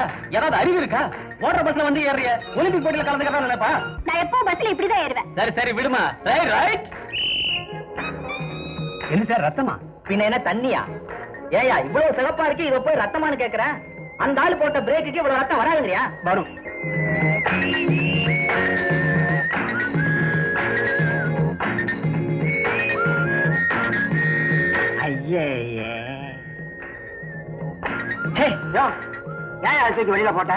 இல்லையா? ஏதாவது அறிவு இருக்கா? ஓடுற பஸ்ல வந்து ஏறிய ஒலிம்பிக் போட்டியில கலந்துக்கிறதா நினைப்பா? நான் எப்போ பஸ்ல இப்படிதான் ஏறுவேன். சரி சரி விடுமா. ரைட். என்ன சார் ரத்தமா? பின்ன என்ன தண்ணியா? ஏயா இவ்வளவு சிறப்பா இருக்கு, இத போய் ரத்தமானு கேக்குறேன். அந்த ஆள் போட்ட பிரேக்குக்கு இவ்வளவு ரத்தம் வராதுங்கறியா? வரும். ஐயே ஏன் தூக்கி வெளியில போட்ட?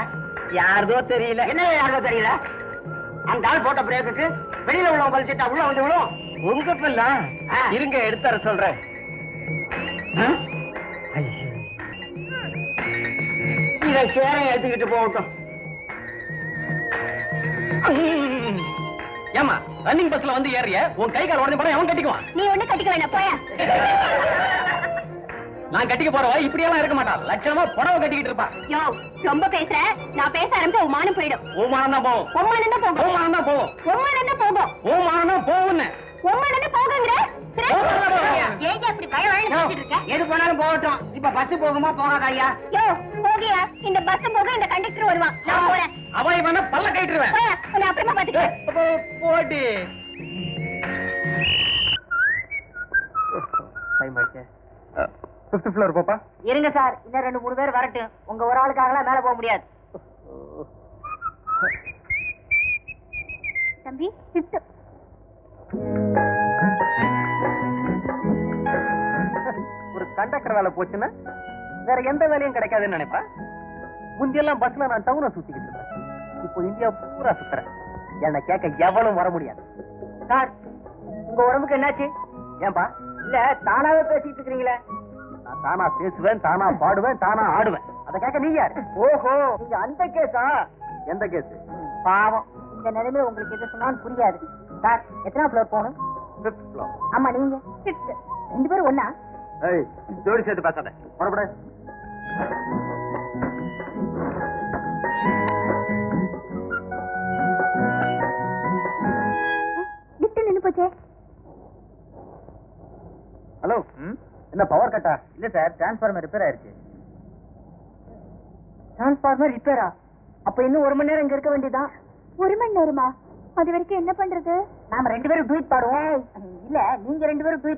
யாருதோ தெரியல. என்ன யாருதோ தெரியல? அந்த ஆள் போட்ட பிரேக்குக்கு வெளியில உள்ளவங்க பலிச்சிட்டா உள்ள வந்து விழும். உங்க பிள்ளை இருங்க எடுத்தார சொல்றேன். இதை சேர எடுத்துக்கிட்டு போகட்டும். ஏமா ரன்னிங் பஸ்ல வந்து ஏறிய உன் கை கால் உடஞ்ச போற அவன் கட்டிக்குவான். நீ ஒண்ணு கட்டிக்க வேணாம், போயா. நான் கட்டிக்க போறவா இப்படி எல்லாம் இருக்க மாட்டான். லட்சணமா புடவை கட்டிக்கிட்டு இருப்பா. யோ ரொம்ப பேசுற. நான் பேச ஆரம்பிச்சா உன் மானம் போயிடும். ஓமானம் தான் போகும். உம்மானம் தான் போகும். ஓமானம் தான் போகும். உம்மானம் தான் போகும். ஓமானம் தான் போகும்னு. உம்மானம் தான் போகுங்கற. ஏங்க அப்படி பயவாயின்னு பேசிட்டு இருக்க? எது போனாலும் போகட்டும். இப்ப பஸ் போகுமா போகாதா ஐயா? யோ போகியா, இந்த பஸ் போக இந்த கண்டக்டர் வருவான். நான் போறேன். அவன் இவன பல்ல கட்டிடுவேன். போயா, உன்னை அப்புறமா பாத்துக்கிறேன். போடி. டைம் ஆயிடுச்சு. 5th ஃப்ளோர் போப்பா. இருங்க சார், இன்னும் 2-3 பேர் வரட்டும். உங்க ஒரு ஆளுக்காகலாம் மேல போக முடியாது. தம்பி 5th. ஒரு கண்டக்டர் வேலை போச்சுன்னா வேற எந்த வேலையும் கிடைக்காதுன்னு நினைப்பா. முந்தியெல்லாம் பஸ்ல நான் டவுனை சுத்திக்கிட்டு இருந்தேன். இப்போ இந்தியா பூரா சுத்துறேன். என்ன கேட்க எவனும் வர முடியாது. சார் உங்க உடம்புக்கு என்னாச்சு? ஏன்பா? இல்ல தானாவே பேசிட்டு இருக்கீங்களே. நான் தானா பேசுவேன், தானா பாடுவேன், தானா ஆடுவேன். அதை கேட்க நீ யாரு? ஓஹோ, நீங்க அந்த கேஸா? எந்த கேஸ்? பாவம், இந்த நிலைமையில உங்களுக்கு எது சொன்னாலும் புரியாது. சார் எத்தனை ஃப்ளோர் போகணும்? 5th floor. ஆமா நீங்க 6th. 2 பேரும் ஒண்ணா? ஏய் ஜோடி சேர்த்து பேசாத. புறப்படு. லிஃப்ட் நின்னு போச்சே. ஹலோ, என்ன பவர் கட்டா? இல்ல சார், டிரான்ஸ்ஃபார்மர் ரிப்பேர் ஆயிருச்சு. டிரான்ஸ்ஃபார்மர் ரிப்பேரா? அப்ப இன்னும் 1 மணி நேரம் இங்க இருக்க வேண்டியதான். 1 மணி நேரமா? அது வரைக்கும் என்ன பண்றது? நாம 2 பேரும் ட்வீட் பாடுவோம். இல்ல நீங்க 2 பேரும் ட்வீட்